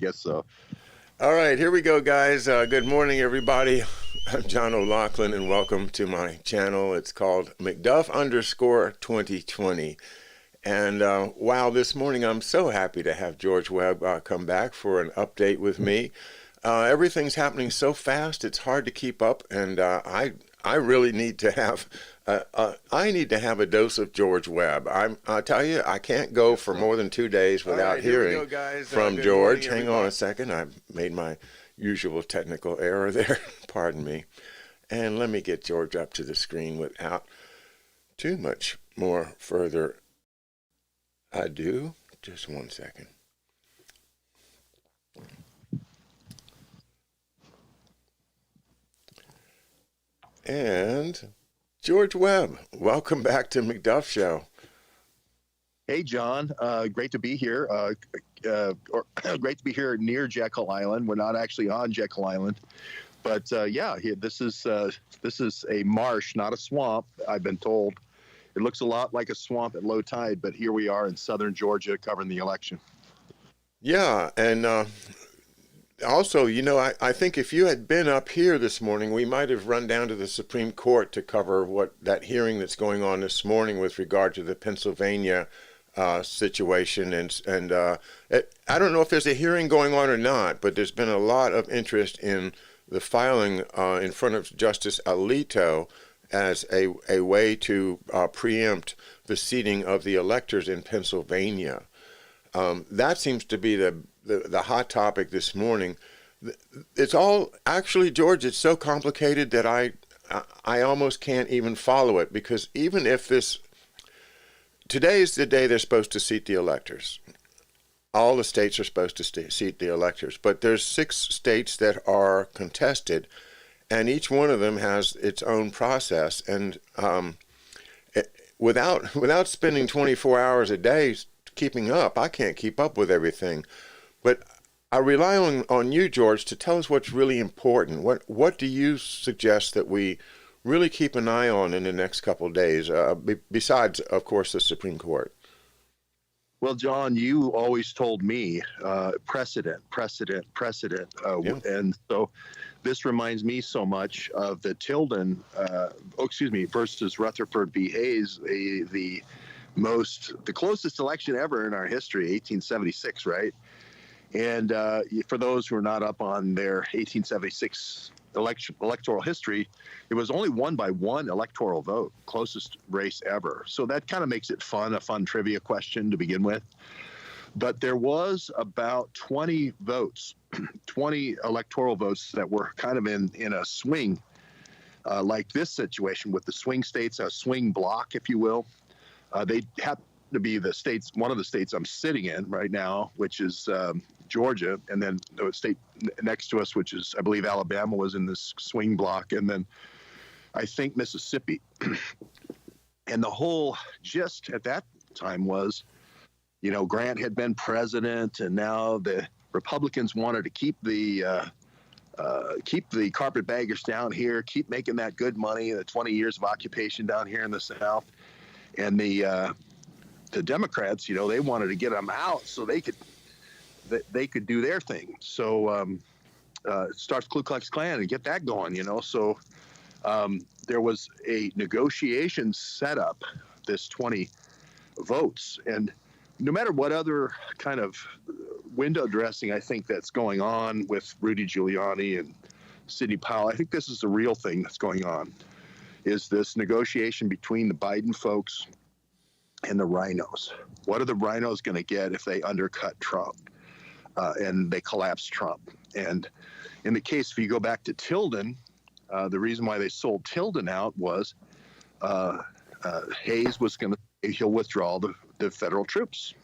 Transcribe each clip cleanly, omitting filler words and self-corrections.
Guess so. All right, here we go, guys. Good morning, everybody. I'm John O'Loughlin, and welcome to my channel. It's called McDuff_2020. And wow, this morning I'm so happy to have George Webb come back for an update with me. Everything's happening so fast; it's hard to keep up, and I really need to have I need to have a dose of George Webb. I tell you, I can't go for more than 2 days without hearing from George. Hang on a second, I made my usual technical error there. Pardon me. And let me get George up to the screen without too much more further ado. Just one second. And George Webb, welcome back to McDuff Show. Hey, John. Great to be here. Or great to be here near Jekyll Island. We're not actually on Jekyll Island, but yeah, this is a marsh, not a swamp. I've been told it looks a lot like a swamp at low tide, but here we are in southern Georgia covering the election. Yeah, and also, I think if you had been up here this morning, we might have run down to the Supreme Court to cover what that hearing that's going on this morning with regard to the Pennsylvania situation. I don't know if there's a hearing going on or not, but there's been a lot of interest in the filing in front of Justice Alito as a way to preempt the seating of the electors in Pennsylvania. That seems to be the hot topic this morning. It's all actually, George. It's so complicated that I almost can't even follow it, because even if today is the day they're supposed to seat the electors. All the states are supposed to seat the electors, but there's 6 states that are contested, and each one of them has its own process. And without spending 24 hours a day keeping up, I can't keep up with everything. But I rely on you, George, to tell us what's really important. What do you suggest that we really keep an eye on in the next couple of days, besides, of course, the Supreme Court? Well, John, you always told me precedent, Yeah. and so this reminds me so much of the Tilden, versus Rutherford v. Hayes, the closest election ever in our history, 1876, right? And for those who are not up on their 1876 electoral history, it was only won by one electoral vote, closest race ever. So that kind of makes it a fun trivia question to begin with. But there was about 20 votes, 20 electoral votes that were kind of in a swing, like this situation with the swing states, a swing block, if you will. They happen to be one of the states I'm sitting in right now, which is Georgia, and then the state next to us, which is, I believe, Alabama, was in this swing block, and then I think Mississippi. And the whole gist at that time was, Grant had been president, and now the Republicans wanted to keep the carpetbaggers down here, keep making that good money, the 20 years of occupation down here in the South, and the Democrats, they wanted to get them out so they could do their thing. So starts Ku Klux Klan and get that going, So there was a negotiation set up, this 20 votes, and no matter what other kind of window dressing I think that's going on with Rudy Giuliani and Sidney Powell, I think this is the real thing that's going on, is this negotiation between the Biden folks and the rhinos. What are the rhinos going to get if they undercut Trump and they collapse Trump? And in the case, if you go back to Tilden, the reason why they sold Tilden out was Hayes was going to, he'll withdraw the federal troops.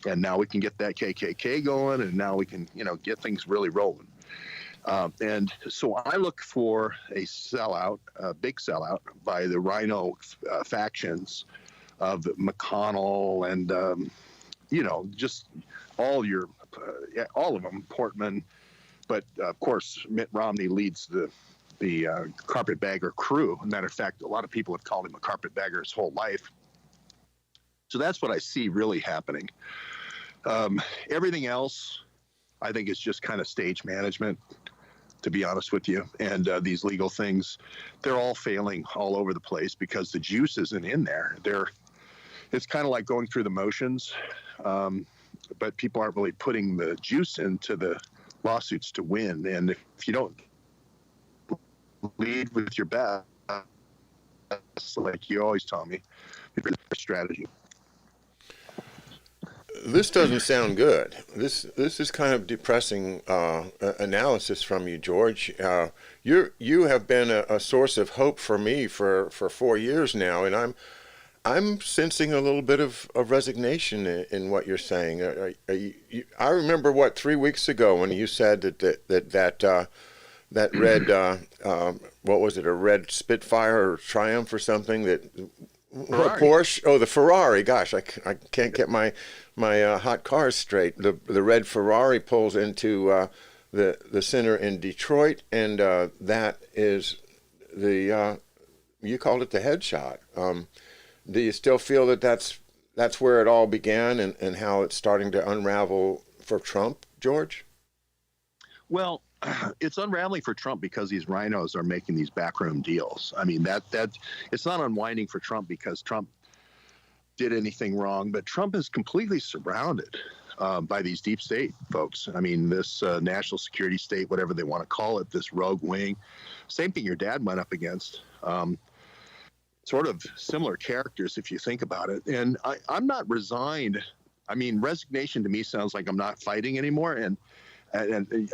And now we can get that KKK going, and now we can, get things really rolling. And so I look for a sellout, a big sellout by the rhino factions of McConnell and, just all of them, Portman. But of course, Mitt Romney leads the carpetbagger crew. Matter of fact, a lot of people have called him a carpetbagger his whole life. So that's what I see really happening. Everything else, I think it's just kind of stage management, to be honest with you. And these legal things, they're all failing all over the place because the juice isn't in there. It's kind of like going through the motions, but people aren't really putting the juice into the lawsuits to win. And if you don't lead with your best, like you always taught me, it's a strategy. This doesn't sound good. This is kind of depressing analysis from you, George. You have been a source of hope for me for 4 years now, and I'm sensing a little bit of resignation in what you're saying. I remember 3 weeks ago when you said that red what was it, a red Spitfire or Triumph or something, that Ferrari. Porsche? Oh, the Ferrari. Gosh, I can't get my hot cars straight. The red Ferrari pulls into the center in Detroit, and that is the you called it the headshot. Do you still feel that that's where it all began, and how it's starting to unravel for Trump, George? Well, it's unraveling for Trump because these rhinos are making these backroom deals. I mean, that it's not unwinding for Trump because Trump did anything wrong, but Trump is completely surrounded by these deep state folks. I mean, this national security state, whatever they want to call it, this rogue wing, same thing your dad went up against. Sort of similar characters if you think about it. And I'm not resigned. I mean, resignation to me sounds like I'm not fighting anymore. And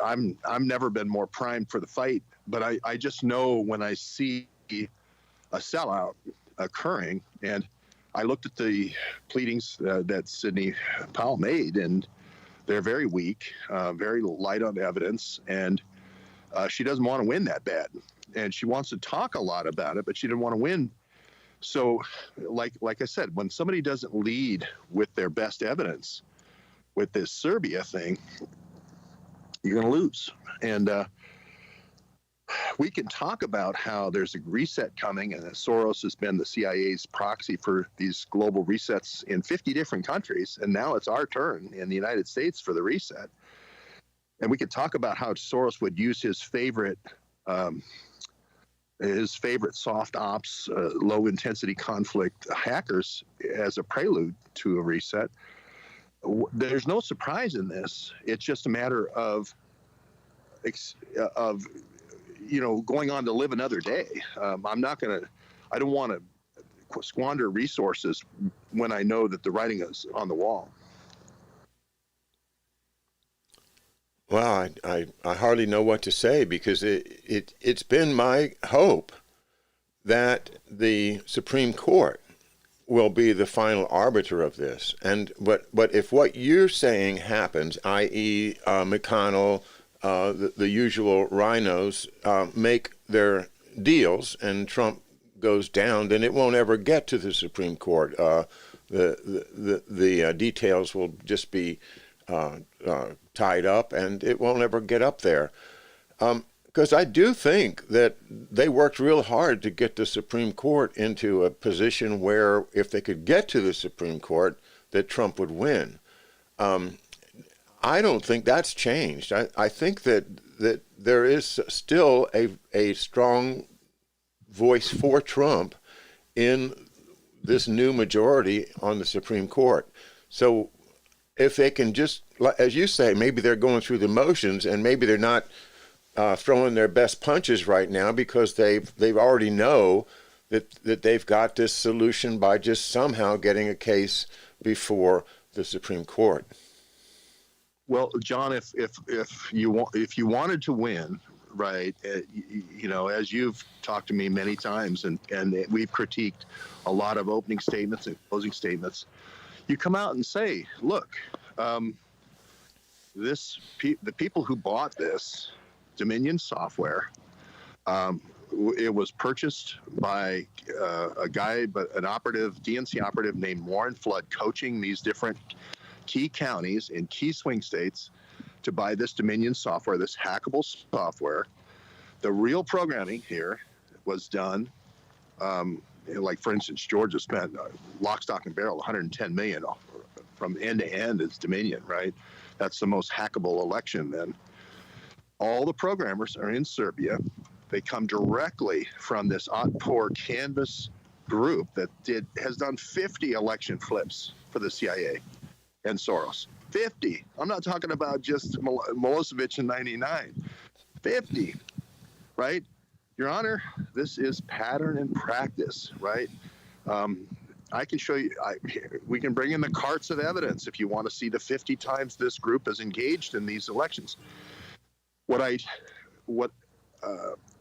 I'm never been more primed for the fight, but I just know when I see a sellout occurring, and I looked at the pleadings that Sidney Powell made, and they're very weak, very light on evidence, and she doesn't want to win that bad, and she wants to talk a lot about it, but she didn't want to win. So, like I said, when somebody doesn't lead with their best evidence with this Serbia thing, you're going to lose. And we can talk about how there's a reset coming, and that Soros has been the CIA's proxy for these global resets in 50 different countries. And now it's our turn in the United States for the reset. And we could talk about how Soros would use his favorite soft ops, low intensity conflict hackers as a prelude to a reset. There's no surprise in this. It's just a matter of going on to live another day. I don't want to squander resources when I know that the writing is on the wall. Well, I hardly know what to say, because it's been my hope that the Supreme Court will be the final arbiter of this. But if what you're saying happens, i.e. McConnell, the usual rhinos, make their deals and Trump goes down, then it won't ever get to the Supreme Court. The details will just be tied up, and it won't ever get up there. Because I do think that they worked real hard to get the Supreme Court into a position where, if they could get to the Supreme Court, that Trump would win. I don't think that's changed. I think that there is still a strong voice for Trump in this new majority on the Supreme Court. So if they can just, as you say, maybe they're going through the motions, and maybe they're not throwing their best punches right now because they've already know that they've got this solution by just somehow getting a case before the Supreme Court. Well, John, if you wanted to win, right, as you've talked to me many times, and we've critiqued a lot of opening statements and closing statements, you come out and say, look, the people who bought this Dominion software, it was purchased by an DNC operative named Warren Flood, coaching these different key counties in key swing states to buy this Dominion software, this hackable software. The real programming here was done, like, for instance, Georgia spent lock, stock, and barrel $110 million from end to end as Dominion, right? That's the most hackable election then. All the programmers are in Serbia. They come directly from this Otpor canvas group that has done 50 election flips for the CIA and Soros. 50. I'm not talking about just Milosevic in 99. 50, right? Your Honor, this is pattern and practice, right? I can show you, we can bring in the carts of evidence if you want to see the 50 times this group is engaged in these elections.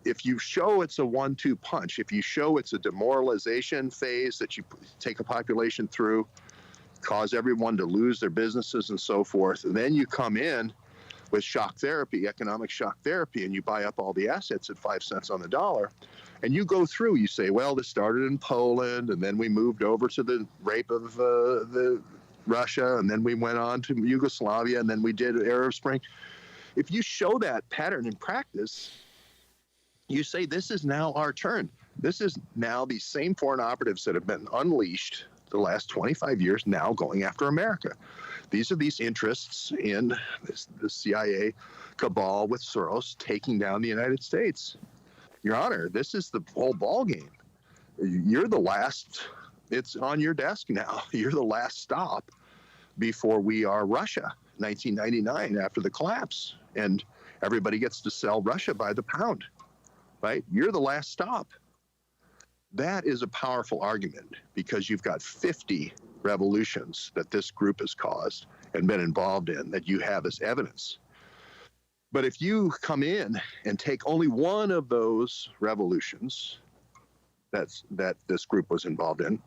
If you show it's a 1-2 punch, if you show it's a demoralization phase that you take a population through, cause everyone to lose their businesses and so forth, and then you come in with shock therapy, economic shock therapy, and you buy up all the assets at 5 cents on the dollar, and you go through, you say, well, this started in Poland, and then we moved over to the rape of the Russia, and then we went on to Yugoslavia, and then we did Arab Spring. If you show that pattern in practice, you say, this is now our turn. This is now these same foreign operatives that have been unleashed the last 25 years now going after America. These are these interests in the CIA cabal with Soros taking down the United States. Your Honor, this is the whole ball game. You're the last, it's on your desk now. You're the last stop before we are Russia, 1999, after the collapse. And everybody gets to sell Russia by the pound, right? You're the last stop. That is a powerful argument because you've got 50 revolutions that this group has caused and been involved in that you have as evidence. But if you come in and take only one of those revolutions that this group was involved in,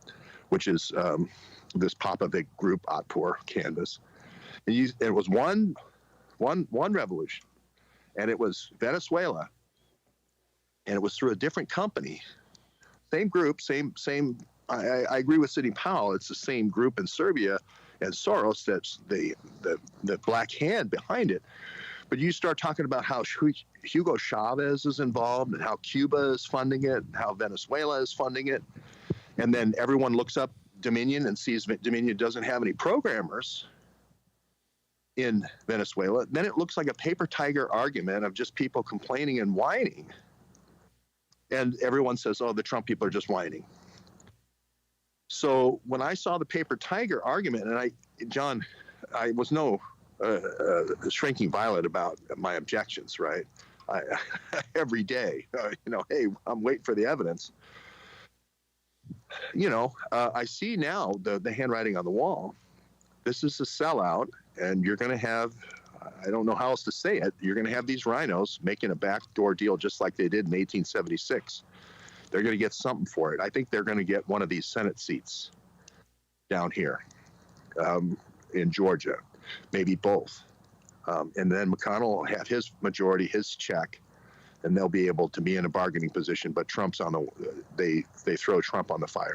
which is this Popovic group, Otpor canvas, and it was one revolution, and it was Venezuela, and it was through a different company. Same group, same. I agree with Sidney Powell. It's the same group in Serbia and Soros. That's the black hand behind it. But you start talking about how Hugo Chavez is involved and how Cuba is funding it, and how Venezuela is funding it, and then everyone looks up Dominion and sees Dominion doesn't have any programmers in Venezuela. Then it looks like a paper tiger argument of just people complaining and whining. And everyone says, oh, the Trump people are just whining. So when I saw the paper tiger argument, and John, I was no shrinking violet about my objections, right? Every day, hey, I'm waiting for the evidence. I see now the handwriting on the wall. This is a sellout, and you're going to have, I don't know how else to say it, you're going to have these rhinos making a backdoor deal just like they did in 1876. They're going to get something for it. I think they're going to get one of these Senate seats down here in Georgia, maybe both. And then McConnell will have his majority, his check, and they'll be able to be in a bargaining position. But Trump's they throw Trump on the fire.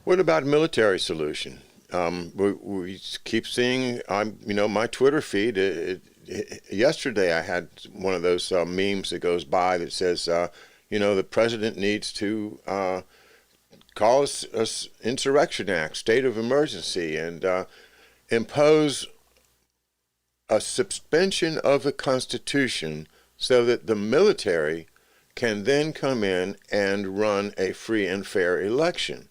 What about military solution? We keep seeing, my Twitter feed. Yesterday I had one of those memes that goes by that says, the president needs to call an insurrection act, state of emergency, and impose a suspension of the Constitution so that the military can then come in and run a free and fair election.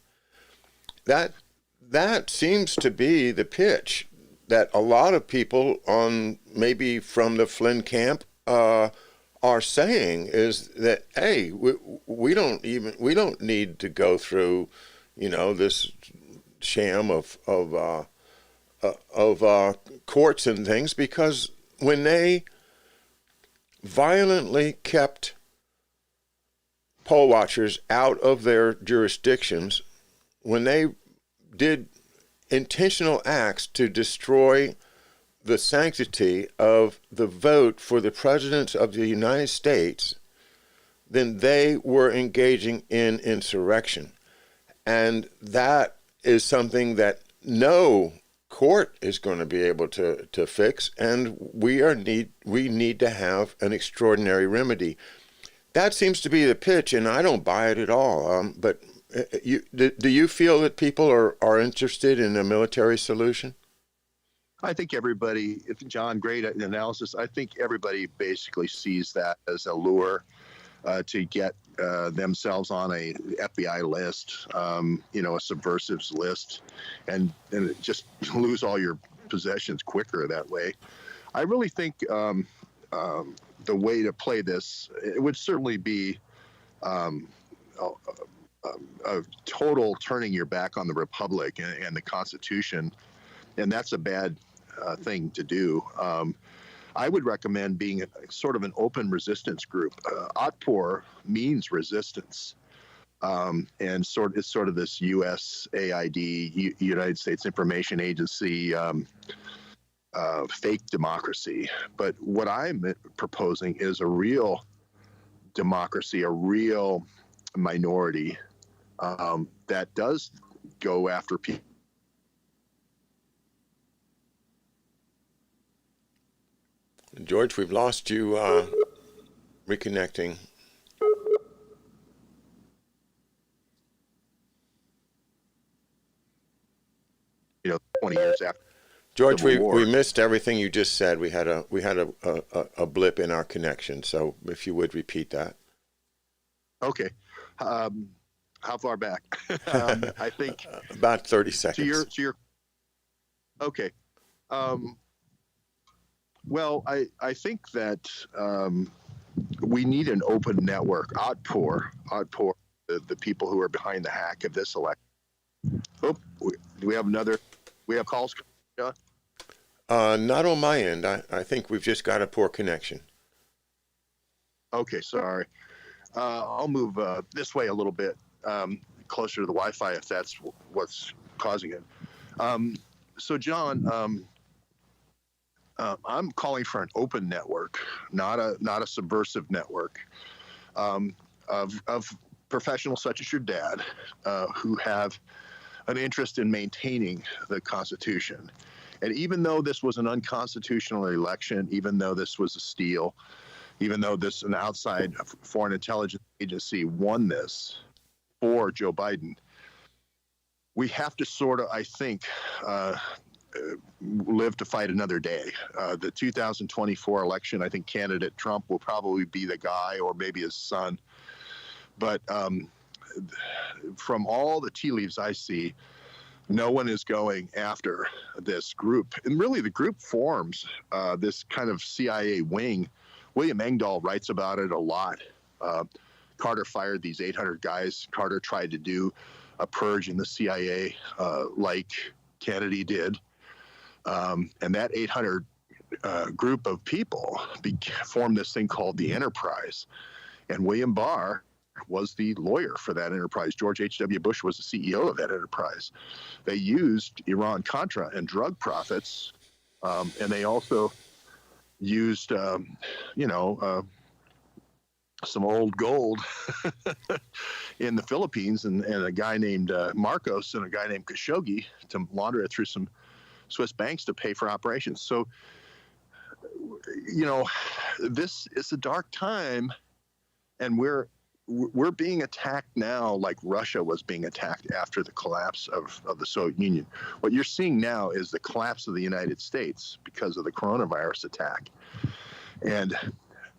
That seems to be the pitch that a lot of people maybe from the Flynn camp are saying, is that, hey, we don't need to go through this sham of courts and things, because when they violently kept poll watchers out of their jurisdictions, when they did intentional acts to destroy the sanctity of the vote for the president of the United States, then they were engaging in insurrection. And that is something that no court is going to be able to fix, and we need to have an extraordinary remedy. That seems to be the pitch, and I don't buy it at all. But Do you feel that people are interested in a military solution? I think everybody, John, great analysis. I think everybody basically sees that as a lure to get themselves on a FBI list, a subversives list, and just lose all your possessions quicker that way. I really think the way to play this, it would certainly be um, a total turning your back on the Republic and the Constitution, and that's a bad thing to do. I would recommend being sort of an open resistance group. Otpor means resistance, and it's sort of this USAID, United States Information Agency, fake democracy. But what I'm proposing is a real democracy, a real minority that does go after people. George, we've lost you. Reconnecting. 20 years after George, Civil War. we missed everything you just said. We had a blip in our connection. So if you would repeat that. Okay. How far back? I think about 30 seconds. Okay. Well, I think that we need an open network. Otpor, the people who are behind the hack of this election. Oh, do we have calls? John? Not on my end. I think we've just got a poor connection. Okay, sorry. I'll move this way a little bit, closer to the Wi-Fi if that's what's causing it. So, John, I'm calling for an open network, not a subversive network, of professionals such as your dad, who have an interest in maintaining the Constitution. And even though this was an unconstitutional election, even though this was a steal, even though an outside foreign intelligence agency won this for Joe Biden, we have to sort of, I think, live to fight another day. The 2024 election, I think candidate Trump will probably be the guy, or maybe his son. But from all the tea leaves I see, no one is going after this group. And really the group forms this kind of CIA wing. William Engdahl writes about it a lot. Carter fired these 800 guys. Carter tried to do a purge in the CIA like Kennedy did. And that 800 group of people formed this thing called the Enterprise. And William Barr was the lawyer for that enterprise. George H.W. Bush was the CEO of that enterprise. They used Iran-Contra and drug profits, and they also used, some old gold in the Philippines, and a guy named Marcos and a guy named Khashoggi to launder it through some Swiss banks to pay for operations. So, this is a dark time, and we're being attacked now like Russia was being attacked after the collapse of the Soviet Union. What you're seeing now is the collapse of the United States because of the coronavirus attack. And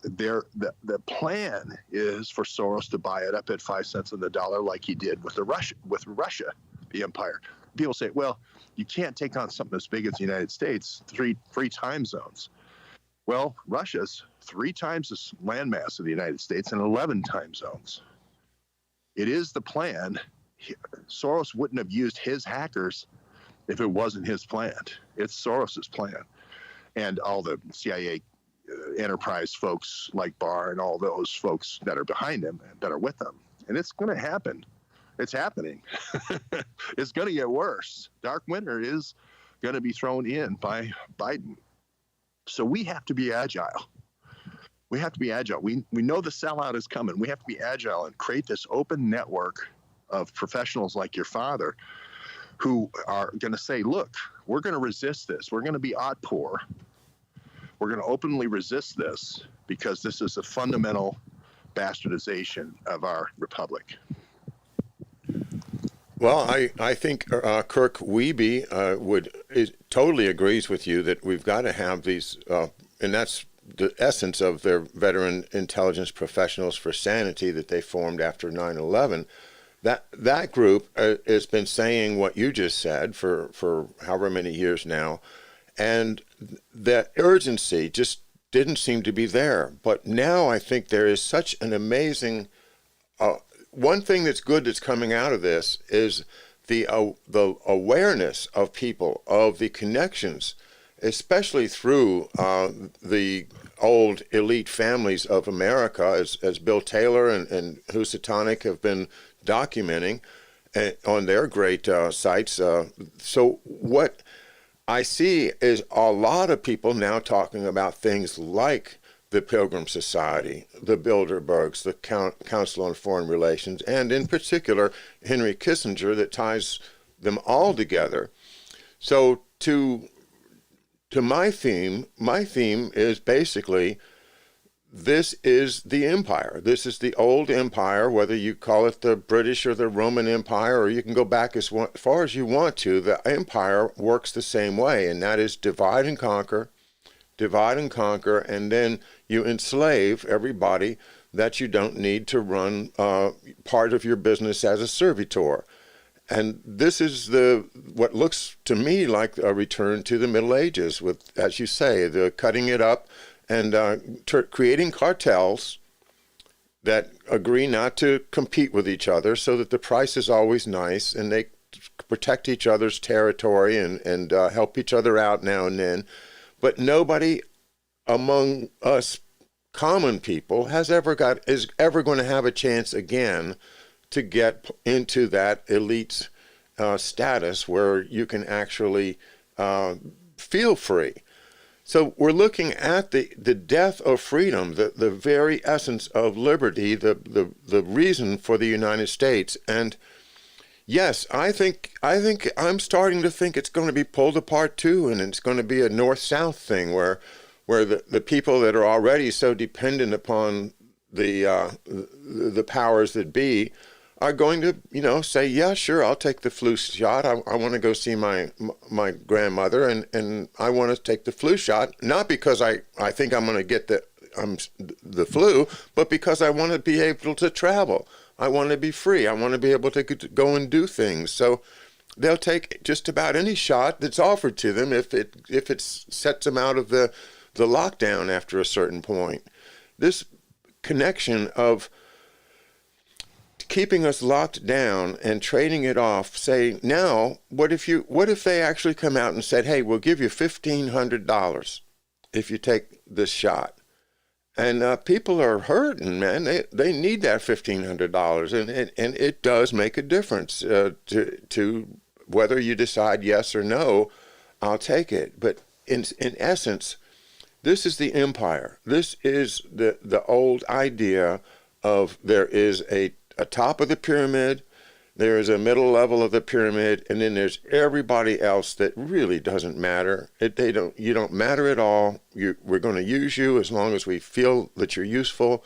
the plan is for Soros to buy it up at 5 cents on the dollar like he did with Russia, the empire. People say, well, you can't take on something as big as the United States, three time zones. Well, Russia's 3 times the landmass of the United States and 11 time zones. It is the plan. Soros wouldn't have used his hackers if it wasn't his plan. It's Soros's plan. And all the CIA enterprise folks like Barr and all those folks that are behind him, that are with him. And it's going to happen. It's happening. It's going to get worse. Dark winter is going to be thrown in by Biden. So we have to be agile. We have to be agile. We know the sellout is coming. We have to be agile and create this open network of professionals like your father who are going to say, look, we're going to resist this. We're going to be Otpor. We're going to openly resist this because this is a fundamental bastardization of our republic. Well, I think Kirk Wiebe totally agrees with you that we've got to have these, and that's the essence of their veteran intelligence professionals for sanity that they formed after 9/11. That group has been saying what you just said for however many years now, and that urgency just didn't seem to be there. But now I think there is such an amazing one thing that's good that's coming out of this is the awareness of people of the connections, especially through the old elite families of America, as Bill Taylor and Housatonic have been documenting on their great sites. So what I see is a lot of people now talking about things like the Pilgrim Society, the Bilderbergs, the Council on Foreign Relations, and in particular, Henry Kissinger, that ties them all together. So to my theme is basically, this is the empire. This is the old empire, whether you call it the British or the Roman Empire, or you can go back as far as you want to. The empire works the same way, and that is divide and conquer, and then you enslave everybody that you don't need to run part of your business as a servitor. And this is what looks to me like a return to the Middle Ages with, as you say, the cutting it up and creating cartels that agree not to compete with each other so that the price is always nice and they protect each other's territory and help each other out now and then. But nobody among us common people is ever going to have a chance again to get into that elite status where you can actually feel free. So we're looking at the death of freedom, the very essence of liberty, the reason for the United States. And yes, I think I'm starting to think it's going to be pulled apart too, and it's going to be a north-south thing where the people that are already so dependent upon the powers that be are going to, say, yeah, sure, I'll take the flu shot. I want to go see my grandmother, and I want to take the flu shot, not because I think I'm going to get the flu, but because I want to be able to travel. I want to be free. I want to be able to go and do things. So they'll take just about any shot that's offered to them if it sets them out of the lockdown after a certain point. This connection of keeping us locked down and trading it off, say, now, what if they actually come out and said, hey, we'll give you $1,500 if you take this shot? And people are hurting, man. They need that $1,500, and it does make a difference to whether you decide yes or no, I'll take it. But in essence, this is the empire. This is the old idea of there is a top of the pyramid, there is a middle level of the pyramid, and then there's everybody else that really doesn't matter. You don't matter at all. We're going to use you as long as we feel that you're useful.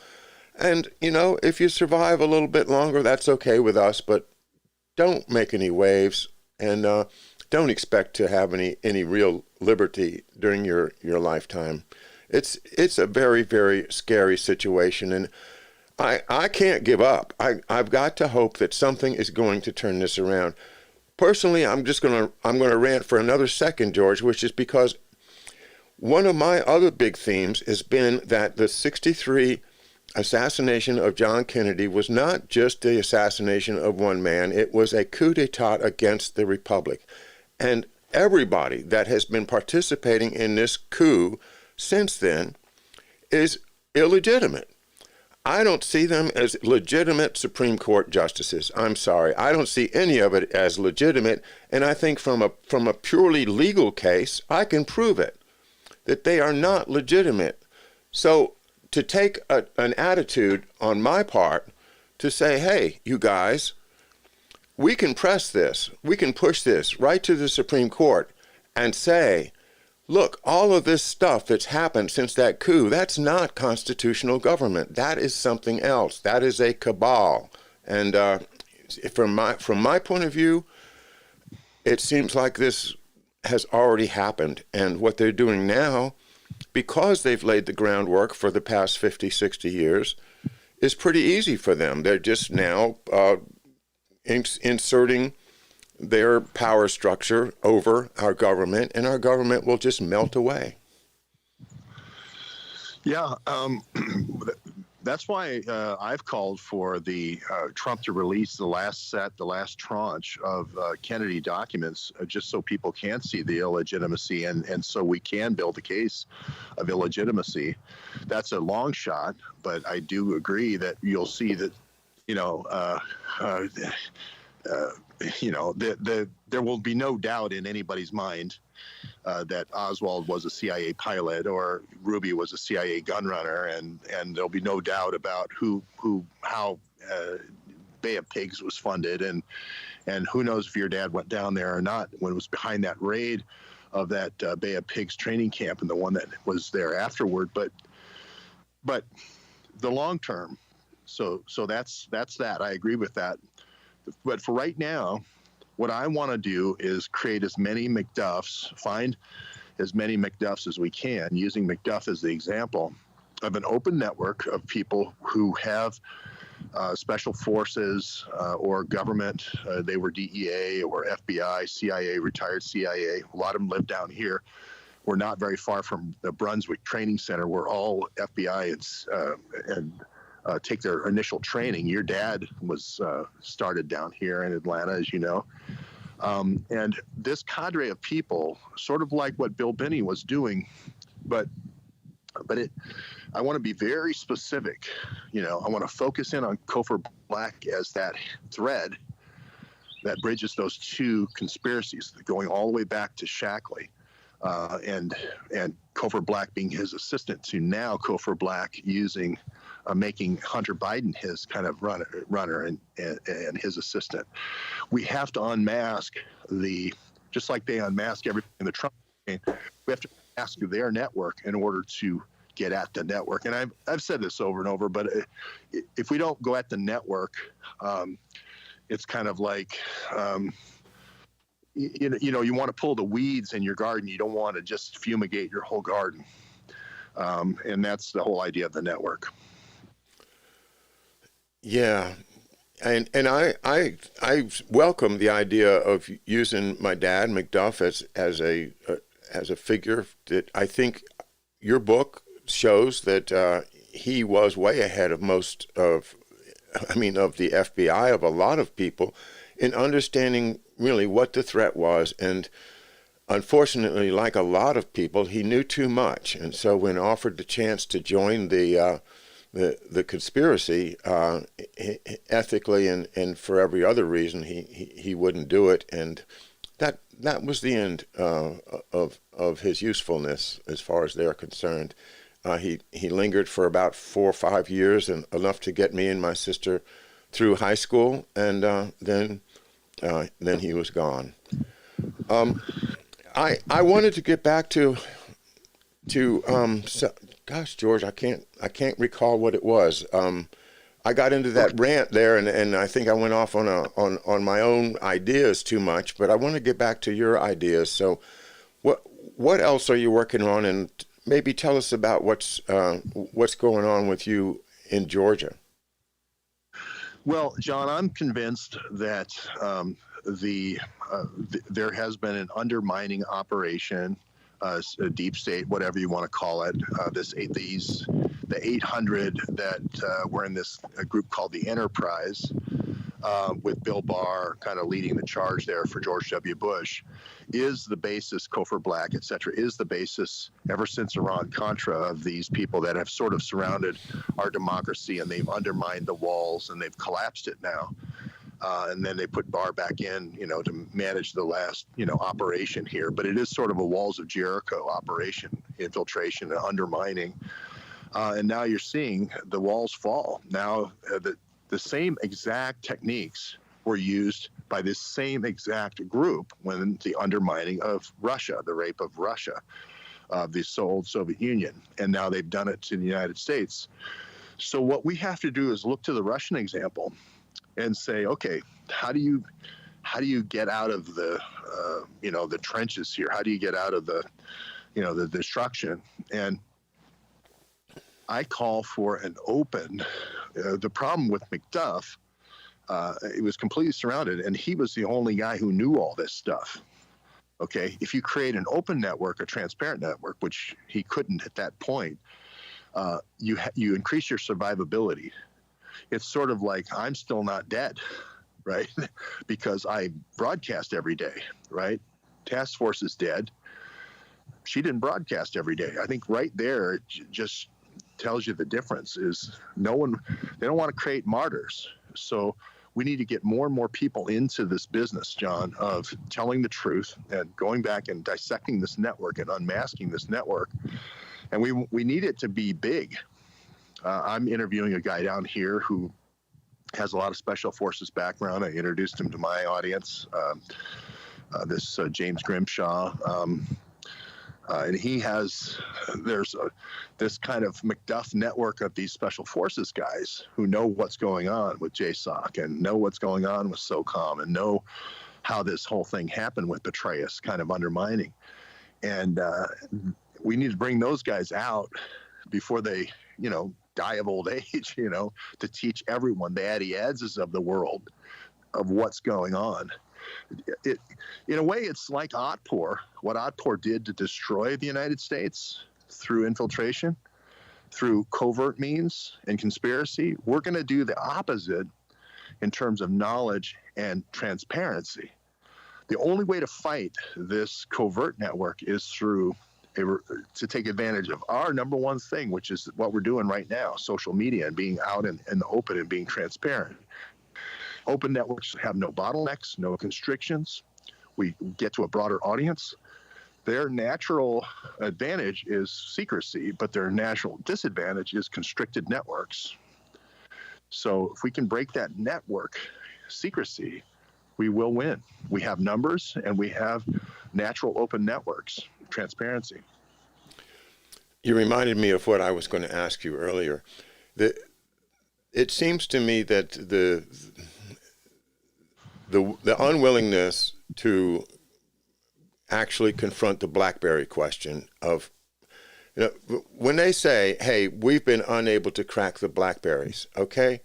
And, if you survive a little bit longer, that's okay with us, but don't make any waves, and don't expect to have any real liberty during your lifetime. It's a very, very scary situation, and I can't give up. I've got to hope that something is going to turn this around. Personally, I'm going to rant for another second, George, which is because one of my other big themes has been that the 1963 assassination of John Kennedy was not just the assassination of one man. It was a coup d'etat against the Republic. And everybody that has been participating in this coup since then is illegitimate. I don't see them as legitimate Supreme Court justices. I'm sorry. I don't see any of it as legitimate. And I think from a purely legal case, I can prove it, that they are not legitimate. So to take an attitude on my part to say, hey, you guys, we can press this, we can push this right to the Supreme Court and say, look, all of this stuff that's happened since that coup, that's not constitutional government. That is something else. That is a cabal. And from my point of view, it seems like this has already happened. And what they're doing now, because they've laid the groundwork for the past 50, 60 years, is pretty easy for them. They're just now inserting their power structure over our government, and our government will just melt away. Yeah, that's why I've called for the Trump to release the last tranche of Kennedy documents, just so people can see the illegitimacy, and so we can build a case of illegitimacy. That's a long shot, but I do agree that you'll see that, there will be no doubt in anybody's mind that Oswald was a CIA pilot or Ruby was a CIA gunrunner, and there'll be no doubt about how Bay of Pigs was funded, and who knows if your dad went down there or not when it was behind that raid of that Bay of Pigs training camp and the one that was there afterward. But the long term, so that's that. I agree with that. But for right now, what I want to do is create as many McDuffs, find as many McDuffs as we can, using McDuff as the example of an open network of people who have special forces or government. They were DEA or FBI, CIA, retired CIA. A lot of them live down here. We're not very far from the Brunswick Training Center, where all FBI and take their initial training. Your dad was started down here in Atlanta, as you know. And this cadre of people, sort of like what Bill Binney was doing, but I want to be very specific. I want to focus in on Cofer Black as that thread that bridges those two conspiracies, going all the way back to Shackley, and Cofer Black being his assistant, to now Cofer Black using making Hunter Biden his kind of runner and his assistant. We have to unmask just like they unmask everything in the Trump campaign, we have to mask their network in order to get at the network. And I've said this over and over, but if we don't go at the network, it's kind of like, you want to pull the weeds in your garden. You don't want to just fumigate your whole garden. And that's the whole idea of the network. Yeah, and I welcome the idea of using my dad McDuff as a figure that I think your book shows that he was way ahead of of the FBI, of a lot of people, in understanding really what the threat was. And unfortunately, like a lot of people, he knew too much, and so when offered the chance to join the conspiracy, ethically and for every other reason, he wouldn't do it, and that was the end of his usefulness as far as they're concerned. He lingered for about 4 or 5 years, and enough to get me and my sister through high school, and then he was gone. I wanted to get back to gosh, George, I can't recall what it was. I got into that rant there, and I think I went off on my own ideas too much. But I want to get back to your ideas. So, what else are you working on, and maybe tell us about what's going on with you in Georgia? Well, John, I'm convinced that there has been an undermining operation. A deep state, whatever you want to call it, the 800 that were in this group called the Enterprise, with Bill Barr kind of leading the charge there for George W. Bush, is the basis, Cofer Black, et cetera, is the basis ever since Iran-Contra of these people that have sort of surrounded our democracy, and they've undermined the walls and they've collapsed it now. And then they put Barr back in, to manage the last, operation here. But it is sort of a Walls of Jericho operation, infiltration and undermining. And now you're seeing the walls fall. Now the same exact techniques were used by this same exact group when the undermining of Russia, the rape of Russia, the old Soviet Union. And now they've done it to the United States. So what we have to do is look to the Russian example and say, okay, how do you get out of the the trenches here? How do you get out of the the destruction? And I call for an open. The problem with McDuff, it was completely surrounded, and he was the only guy who knew all this stuff. Okay, if you create an open network, a transparent network, which he couldn't at that point, you increase your survivability. It's sort of like I'm still not dead, right? Because I broadcast every day, right? Task Force is dead. She didn't broadcast every day. I think right there, it just tells you the difference is they don't want to create martyrs. So we need to get more and more people into this business, John, of telling the truth and going back and dissecting this network and unmasking this network. And we need it to be big. I'm interviewing a guy down here who has a lot of special forces background. I introduced him to my audience, this James Grimshaw. And there's this kind of McDuff network of these special forces guys who know what's going on with JSOC and know what's going on with SOCOM and know how this whole thing happened with Petraeus kind of undermining. And we need to bring those guys out before they, die of old age, to teach everyone, the Addy Adzes of the world, of what's going on. In a way, it's like Otpor. What Otpor did to destroy the United States through infiltration, through covert means and conspiracy, we're going to do the opposite in terms of knowledge and transparency. The only way to fight this covert network is to take advantage of our number one thing, which is what we're doing right now, social media and being out in the open and being transparent. Open networks have no bottlenecks, no constrictions. We get to a broader audience. Their natural advantage is secrecy, but their natural disadvantage is constricted networks. So if we can break that network secrecy, we will win. We have numbers and we have natural open networks, transparency. You reminded me of what I was going to ask you earlier. It seems to me that the unwillingness to actually confront the Blackberry question of, when they say, hey, we've been unable to crack the Blackberries, okay?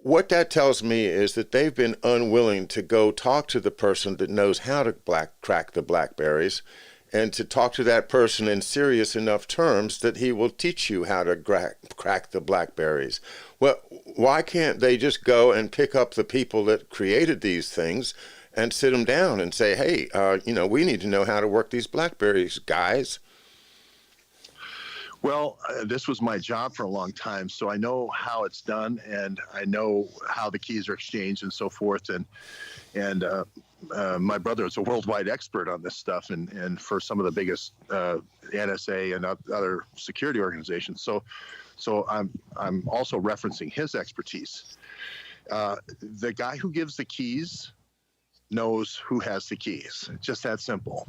What that tells me is that they've been unwilling to go talk to the person that knows how to crack the Blackberries and to talk to that person in serious enough terms that he will teach you how to crack the Blackberries. Well, why can't they just go and pick up the people that created these things and sit them down and say, hey, we need to know how to work these Blackberries, guys? Well, this was my job for a long time, so I know how it's done, and I know how the keys are exchanged and so forth. And my brother is a worldwide expert on this stuff, and for some of the biggest NSA and other security organizations. So I'm also referencing his expertise. The guy who gives the keys knows who has the keys. It's just that simple.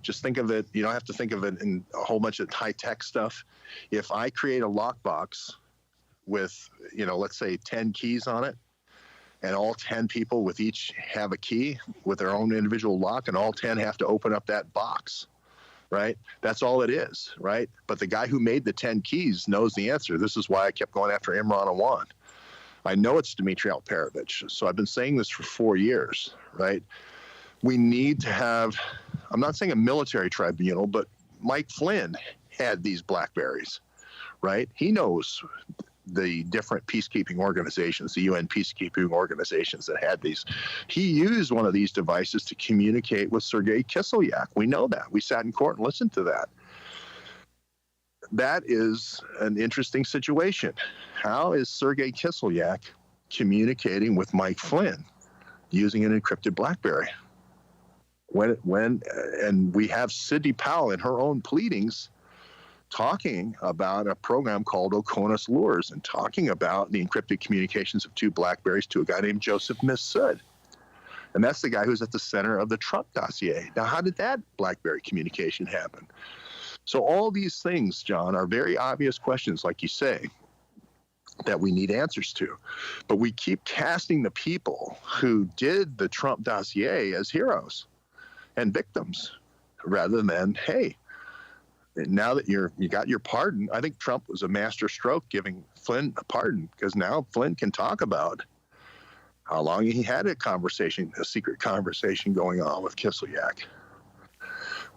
Just think of it, you don't have to think of it in a whole bunch of high-tech stuff. If I create a lockbox with, let's say 10 keys on it, and all 10 people with each have a key with their own individual lock, and all 10 have to open up that box, right? That's all it is, right? But the guy who made the 10 keys knows the answer. This is why I kept going after Imran Awan. I know it's Dmitry Alperovich, so I've been saying this for 4 years, right? We need to have, I'm not saying a military tribunal, but Mike Flynn had these Blackberries, right? He knows the different peacekeeping organizations, the UN peacekeeping organizations that had these. He used one of these devices to communicate with Sergei Kislyak. We know that. We sat in court and listened to that. That is an interesting situation. How is Sergei Kislyak communicating with Mike Flynn using an encrypted Blackberry? And we have Sidney Powell in her own pleadings talking about a program called Oconus Lures and talking about the encrypted communications of 2 Blackberries to a guy named Joseph Mifsud. And that's the guy who's at the center of the Trump dossier. Now, how did that Blackberry communication happen? So all these things, John, are very obvious questions, like you say. that we need answers to. But we keep casting the people who did the Trump dossier as heroes and victims rather than, hey, now that you got your pardon. I think Trump was a master stroke giving Flynn a pardon, because now Flynn can talk about how long he had a secret conversation going on with Kislyak.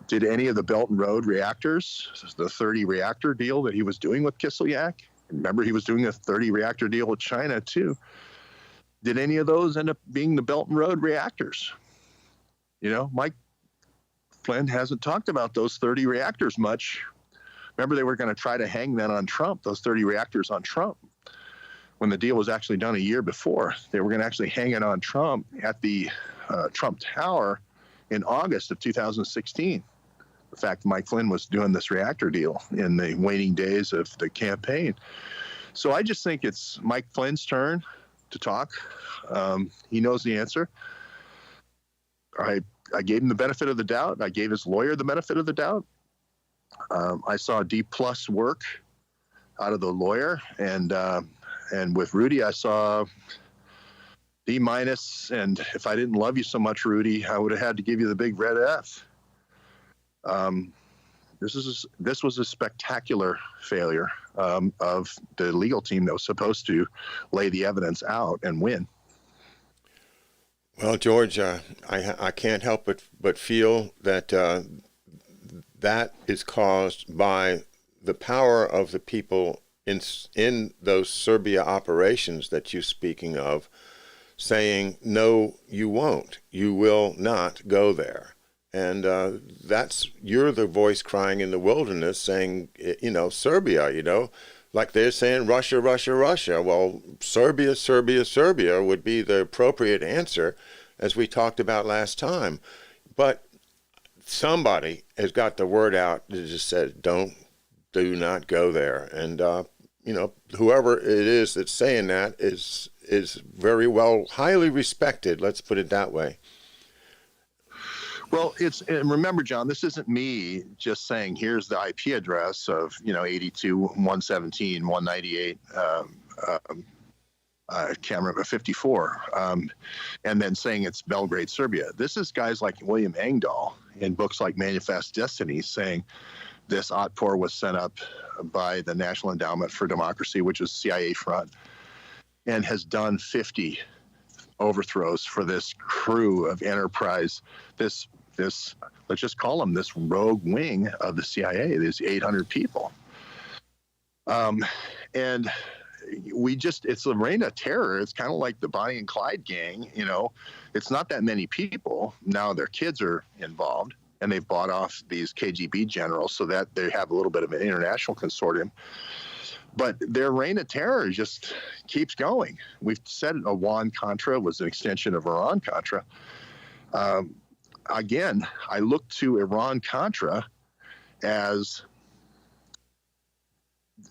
Did any of the Belt and Road reactors, the 30 reactor deal that he was doing with Kislyak, remember he was doing a 30 reactor deal with China too, did any of those end up being the Belt and Road reactors? Mike Flynn hasn't talked about those 30 reactors much. Remember, they were going to try to hang that on Trump, those 30 reactors on Trump. When the deal was actually done a year before, they were going to actually hang it on Trump at the Trump Tower in August of 2016. The fact Mike Flynn was doing this reactor deal in the waning days of the campaign. So I just think it's Mike Flynn's turn to talk. He knows the answer. I gave him the benefit of the doubt. I gave his lawyer the benefit of the doubt. I saw D+ work out of the lawyer, and with Rudy, I saw D-. And if I didn't love you so much, Rudy, I would have had to give you the big red F. This was a spectacular failure of the legal team that was supposed to lay the evidence out and win. Well, George, I can't help but feel that that is caused by the power of the people in those Serbia operations that you're speaking of, saying, no, you won't. You will not go there. And you're the voice crying in the wilderness saying, Serbia, like they're saying Russia, Russia, Russia. Well, Serbia, Serbia, Serbia would be the appropriate answer, as we talked about last time. But somebody has got the word out that just said, do not go there. And, whoever it is that's saying that is very well, highly respected. Let's put it that way. Well, and remember, John, this isn't me just saying, here's the IP address of, 82, 117, 198, I can't remember, 54, and then saying it's Belgrade, Serbia. This is guys like William Engdahl in books like Manifest Destiny saying this OTPOR was sent up by the National Endowment for Democracy, which is CIA front, and has done 50 overthrows for this crew of enterprise, this let's just call them this rogue wing of the CIA, these 800 people. And it's a reign of terror. It's kind of like the Bonnie and Clyde gang, it's not that many people. Now their kids are involved, and they've bought off these KGB generals so that they have a little bit of an international consortium. But their reign of terror just keeps going. We've said Iran-Contra was an extension of Iran-Contra. Again, I look to Iran-Contra as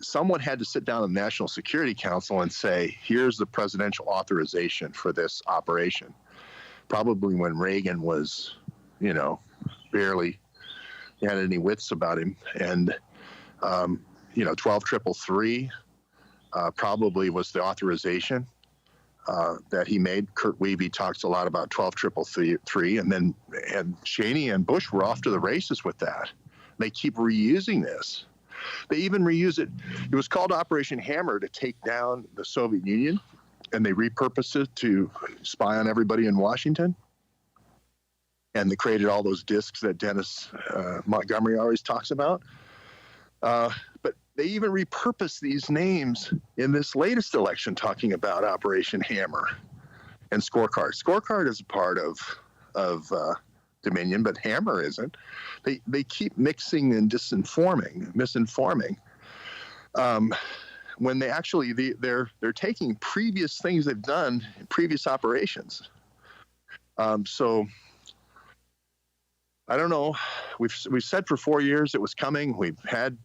someone had to sit down in the National Security Council and say, here's the presidential authorization for this operation. Probably when Reagan was, barely had any wits about him. And, 12333 probably was the authorization that he made. Kurt Wiebe talks a lot about 12333, and Cheney and Bush were off to the races with that. They keep reusing this. They even reuse it. It was called Operation Hammer to take down the Soviet Union, and they repurposed it to spy on everybody in Washington. And they created all those discs that Dennis Montgomery always talks about. But they even repurposed these names in this latest election, talking about Operation Hammer and Scorecard. Scorecard is a part of Dominion, but Hammer isn't. They keep mixing and misinforming. When they actually they're taking previous things they've done in previous operations. So I don't know. We've said for 4 years it was coming. We've had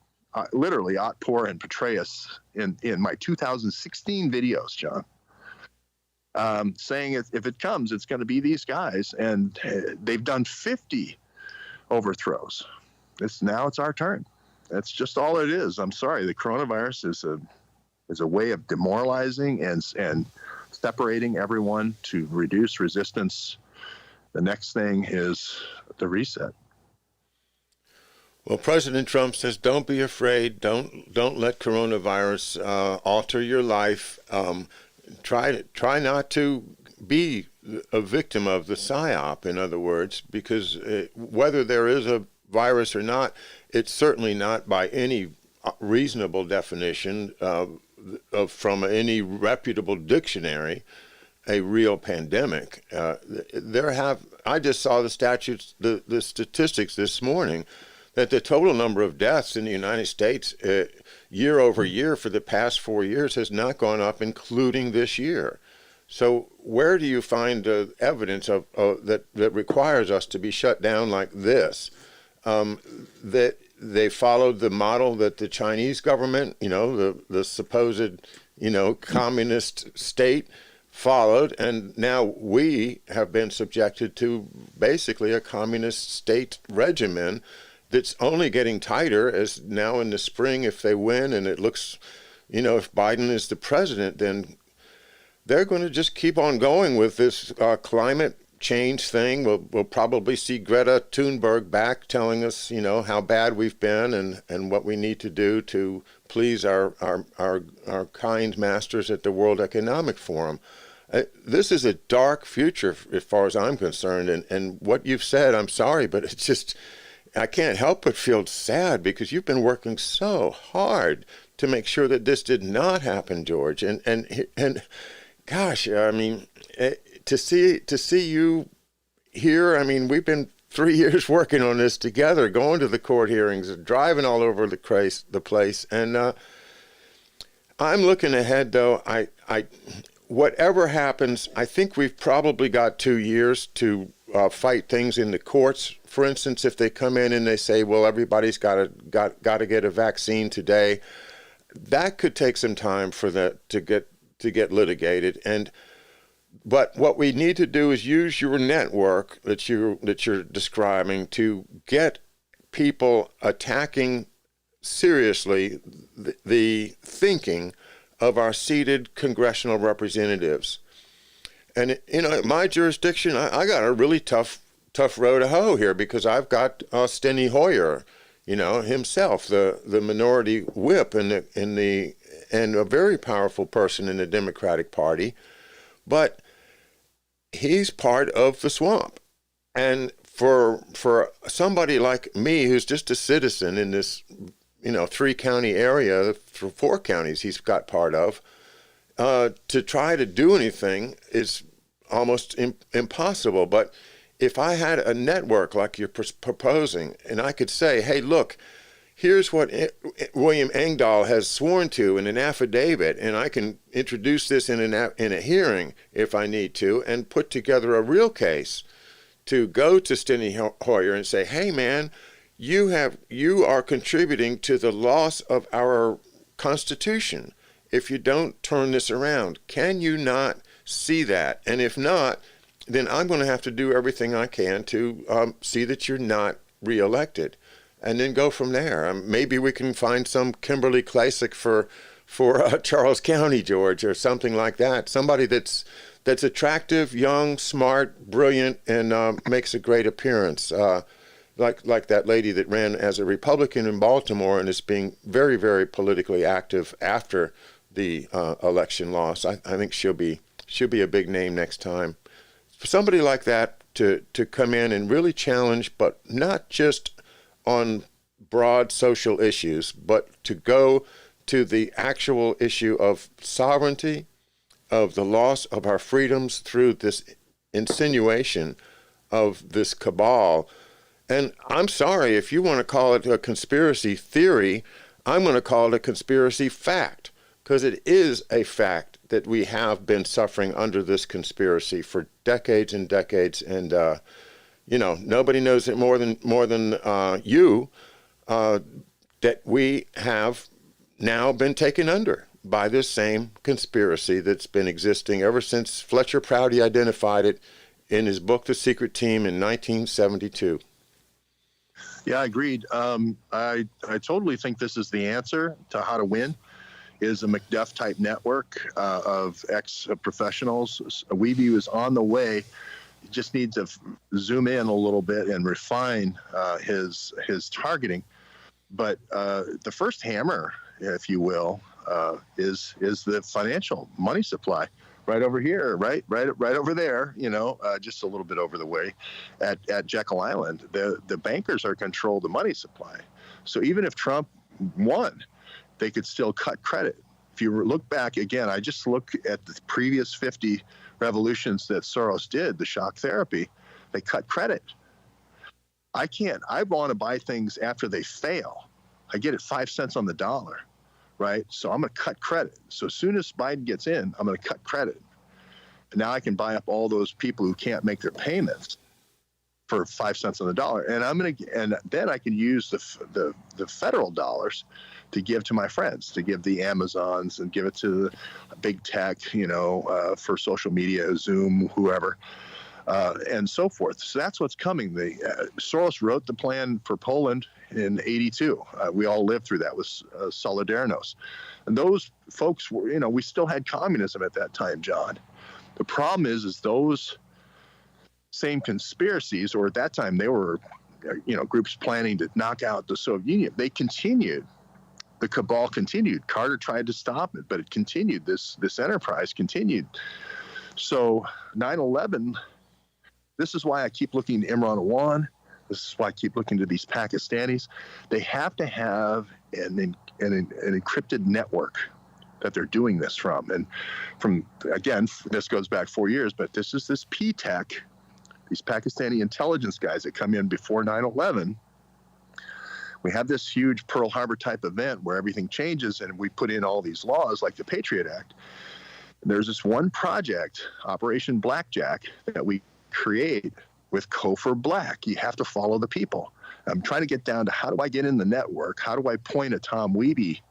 literally OTPOR and Petraeus in my 2016 videos, John, saying if it comes, it's going to be these guys. And they've done 50 overthrows. Now it's our turn. That's just all it is. I'm sorry. The coronavirus is as a way of demoralizing and separating everyone to reduce resistance. The next thing is the reset. Well, President Trump says, "Don't be afraid. Don't let coronavirus alter your life. Try not to be a victim of the psyop. In other words, because whether there is a virus or not, it's certainly not by any reasonable definition from any reputable dictionary a real pandemic. I just saw the statistics this morning that the total number of deaths in the United States year over year for the past 4 years has not gone up, including this year. So where do you find evidence of that requires us to be shut down like this? That they followed the model that the Chinese government, the supposed, communist state followed, and now we have been subjected to basically a communist state regimen that's only getting tighter as now in the spring, if they win and it looks, if Biden is the president, then they're going to just keep on going with this climate change thing. We'll probably see Greta Thunberg back telling us, how bad we've been and what we need to do to please our kind masters at the World Economic Forum. This is a dark future as far as I'm concerned. And what you've said, I'm sorry, but it's just, I can't help but feel sad because you've been working so hard to make sure that this did not happen, George. And gosh, I mean, to see you here, I mean, we've been 3 years working on this together, going to the court hearings, driving all over the place. And I'm looking ahead, though. Whatever happens, I think we've probably got 2 years to fight things in the courts. For instance, if they come in and they say, well, everybody's got to get a vaccine today, that could take some time for that to get litigated. But what we need to do is use your network that you're describing to get people attacking seriously the thinking of our seated congressional representatives. And my jurisdiction, I got a really tough row to hoe here because I've got Steny Hoyer, himself, the minority whip and a very powerful person in the Democratic Party, but he's part of the swamp. And for somebody like me, who's just a citizen in this 3-county area, for 4 counties he's got part of, to try to do anything is almost impossible. But if I had a network like you're proposing, and I could say, hey, look, here's what William Engdahl has sworn to in an affidavit, and I can introduce this in a hearing if I need to, and put together a real case to go to Steny Hoyer and say, hey, man, you are contributing to the loss of our Constitution if you don't turn this around. Can you not see that? And if not, then I'm going to have to do everything I can to see that you're not reelected, and then go from there. Maybe we can find some Kimberly Klacik for Charles County, George, or something like that. Somebody that's attractive, young, smart, brilliant, and makes a great appearance. Like that lady that ran as a Republican in Baltimore and is being very, very politically active after the election loss. I think she'll be a big name next time. For somebody like that to come in and really challenge, but not just on broad social issues, but to go to the actual issue of sovereignty, of the loss of our freedoms through this insinuation of this cabal. And I'm sorry, if you want to call it a conspiracy theory, I'm going to call it a conspiracy fact, because it is a fact that we have been suffering under this conspiracy for decades and decades. And, nobody knows it more than you, that we have now been taken under by this same conspiracy that's been existing ever since Fletcher Prouty identified it in his book, The Secret Team, in 1972. Yeah, I agreed. I totally think this is the answer to how to win. is a McDuff type network of ex-professionals. Weeby is on the way. He just needs to zoom in a little bit and refine his targeting. But the first hammer, if you will, is the financial money supply. Right over here, right over there, just a little bit over the way at Jekyll Island. The bankers are control the money supply. So even if Trump won, they could still cut credit. If you look back again, I just look at the previous 50 revolutions that Soros did, the shock therapy, they cut credit. I want to buy things after they fail. I get it 5 cents on the dollar. Right? So I'm going to cut credit. So as soon as Biden gets in, I'm going to cut credit. And now I can buy up all those people who can't make their payments for 5 cents on the dollar. And then I can use the federal dollars to give to my friends, to give the Amazons and give it to the big tech, for social media, Zoom, whoever. And so forth. So that's what's coming. Soros wrote the plan for Poland in '82. We all lived through that with Solidarność. And those folks were, we still had communism at that time, John. The problem is those same conspiracies, or at that time they were, groups planning to knock out the Soviet Union. They continued. The cabal continued. Carter tried to stop it, but it continued. This enterprise continued. So 9/11. This is why I keep looking to Imran Awan. This is why I keep looking to these Pakistanis. They have to have an encrypted network that they're doing this from. And again, this goes back 4 years, but this P-Tech, these Pakistani intelligence guys that come in before 9/11. We have this huge Pearl Harbor type event where everything changes and we put in all these laws like the Patriot Act. And there's this one project, Operation Blackjack, that we create with Cofer Black. You have to follow the people. I'm trying to get down to how do I get in the network? How do I point a Tom Wiebe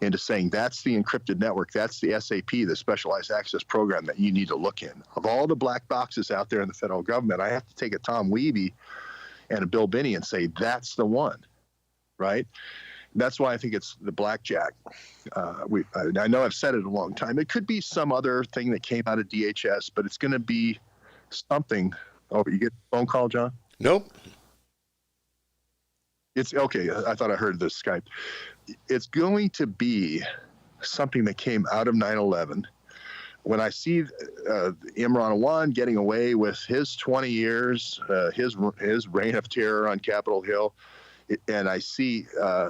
into saying that's the encrypted network, that's the SAP, the Specialized Access Program that you need to look in. Of all the black boxes out there in the federal government, I have to take a Tom Wiebe and a Bill Binney and say that's the one, right? That's why I think it's the blackjack. I know I've said it a long time. It could be some other thing that came out of DHS, but it's going to be something. Oh, you get a phone call, John? Nope. It's okay. I thought I heard this Skype. It's going to be something that came out of 9/11. When I see Imran Awan getting away with his 20 years, his reign of terror on Capitol Hill, and I see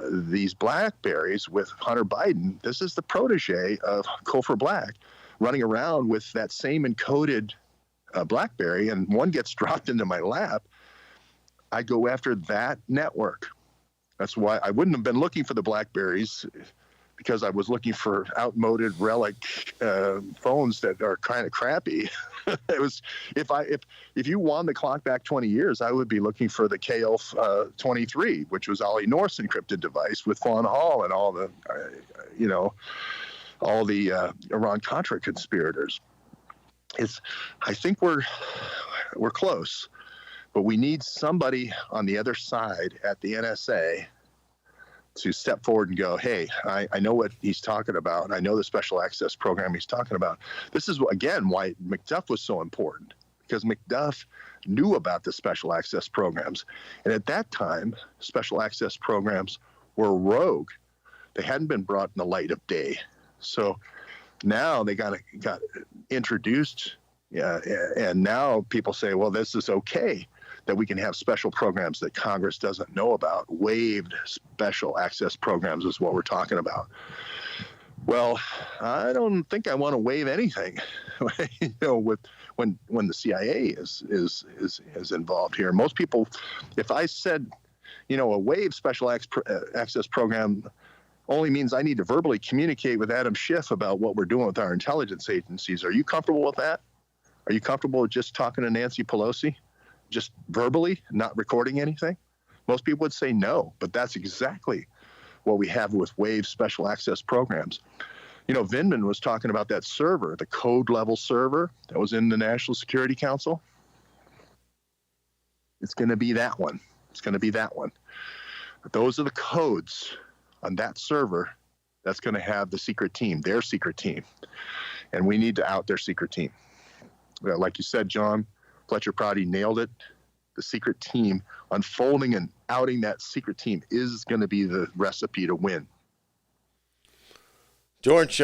these Blackberries with Hunter Biden, this is the protege of Cofer Black running around with that same encoded Blackberry, and one gets dropped into my lap. I go after that network. That's why I wouldn't have been looking for the Blackberries, because I was looking for outmoded relic phones that are kind of crappy. It was if you won the clock back 20 years, I would be looking for the KL-23, which was Ollie North's encrypted device with Fawn Hall and all the Iran-Contra conspirators. I think we're close, but we need somebody on the other side at the NSA to step forward and go, hey, I know what he's talking about. I know the special access program he's talking about. This is, again, why McDuff was so important, because McDuff knew about the special access programs. And at that time, special access programs were rogue. They hadn't been brought in the light of day. So now they got introduced, and now people say, well, this is okay, that we can have special programs that Congress doesn't know about. Waived special access programs is what we're talking about. Well, I don't think I want to waive anything, with when the CIA is involved here. Most people, if I said, a waived special access program only means I need to verbally communicate with Adam Schiff about what we're doing with our intelligence agencies. Are you comfortable with that? Are you comfortable with just talking to Nancy Pelosi? Just verbally, not recording anything? Most people would say no, but that's exactly what we have with waived special access programs. Vindman was talking about that server, the code level server that was in the National Security Council. It's going to be that one. It's going to be that one. Those are the codes on that server that's going to have the secret team, their secret team. And we need to out their secret team. Like you said, John, Fletcher Prouty nailed it. The secret team, unfolding and outing that secret team is going to be the recipe to win. George,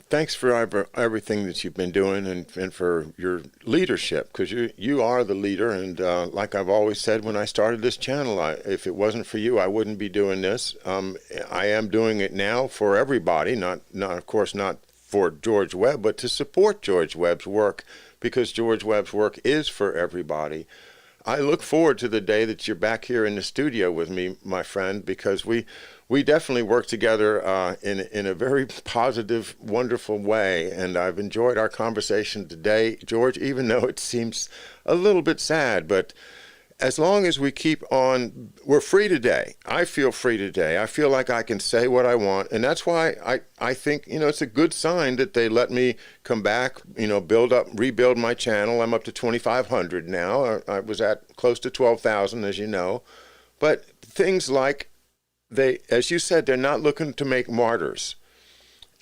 thanks for everything that you've been doing and for your leadership, because you are the leader. And like I've always said when I started this channel, if it wasn't for you, I wouldn't be doing this. I am doing it now for everybody, not of course not for George Webb, but to support George Webb's work, because George Webb's work is for everybody. I look forward to the day that you're back here in the studio with me, my friend, because we definitely work together in a very positive, wonderful way. And I've enjoyed our conversation today, George, even though it seems a little bit sad. But as long as we keep on, we're free today. I feel free today. I feel like I can say what I want. And that's why I think, it's a good sign that they let me come back, rebuild my channel. I'm up to 2,500 now. I was at close to 12,000, as you know. But things like, as you said, they're not looking to make martyrs.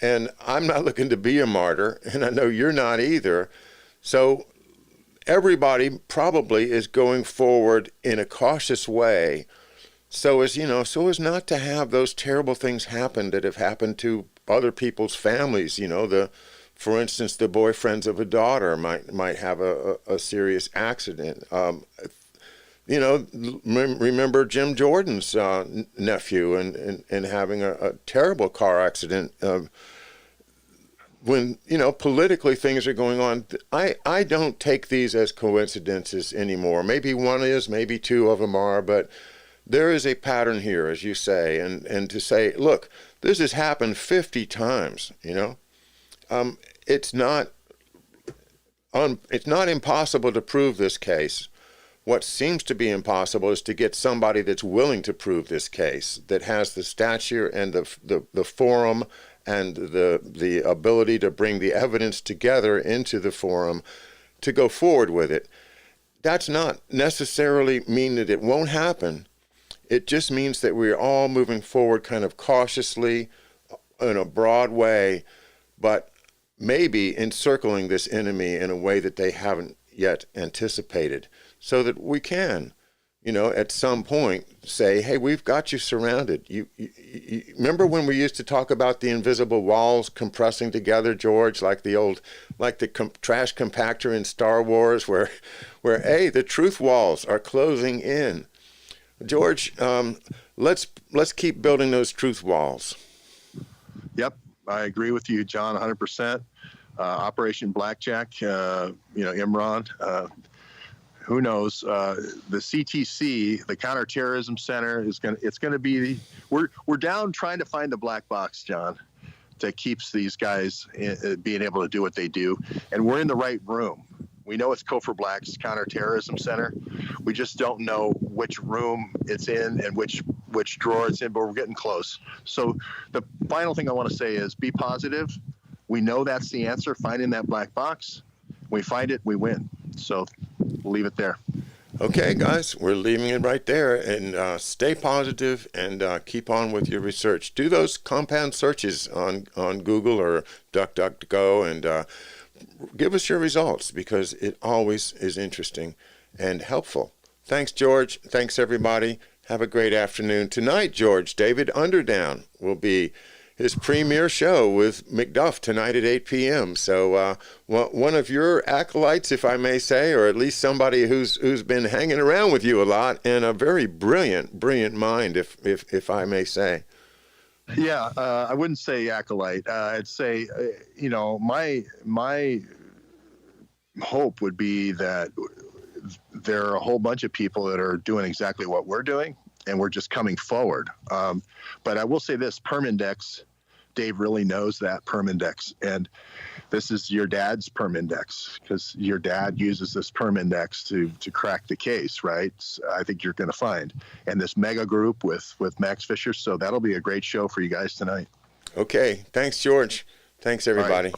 And I'm not looking to be a martyr, and I know you're not either. So everybody probably is going forward in a cautious way so as not to have those terrible things happen that have happened to other people's families. For instance, the boyfriends of a daughter might have a serious accident. Remember Jim Jordan's nephew and having a terrible car accident. When, politically things are going on, I don't take these as coincidences anymore. Maybe one is, maybe two of them are, but there is a pattern here, as you say, and to say, look, this has happened 50 times, it's not impossible to prove this case. What seems to be impossible is to get somebody that's willing to prove this case, that has the stature and the forum and the ability to bring the evidence together into the forum to go forward with it. That's not necessarily mean that it won't happen. It just means that we're all moving forward kind of cautiously in a broad way, but maybe encircling this enemy in a way that they haven't yet anticipated, so that we can, at some point say, hey, we've got you surrounded. You remember when we used to talk about the invisible walls compressing together, George, like the trash compactor in Star Wars, where hey, the truth walls are closing in. George, let's keep building those truth walls. Yep, I agree with you, John, 100%. Operation Blackjack, Imran. Who knows? The CTC, the Counterterrorism Center, it's going to be. We're down trying to find the black box, John, that keeps these guys being able to do what they do, and we're in the right room. We know it's Cofer Black's Counterterrorism Center. We just don't know which room it's in and which drawer it's in, but we're getting close. So the final thing I want to say is be positive. We know that's the answer, finding that black box. We find it, we win. So we'll leave it there. Okay, guys, we're leaving it right there. And stay positive and keep on with your research. Do those compound searches on Google or DuckDuckGo and give us your results, because it always is interesting and helpful. Thanks, George. Thanks, everybody. Have a great afternoon. Tonight, George, David Underdown will be his premiere show with McDuff tonight at 8 p.m. So one of your acolytes, if I may say, or at least somebody who's been hanging around with you a lot, and a very brilliant mind, if I may say. Yeah, I wouldn't say acolyte. I'd say, my hope would be that there are a whole bunch of people that are doing exactly what we're doing, and we're just coming forward. But I will say this, Permindex, Dave really knows that Permindex, and this is your dad's Permindex, because your dad uses this Permindex to crack the case, right? I think you're going to find. And this mega group with Max Fisher, so that'll be a great show for you guys tonight. Okay, thanks, George. Thanks, everybody.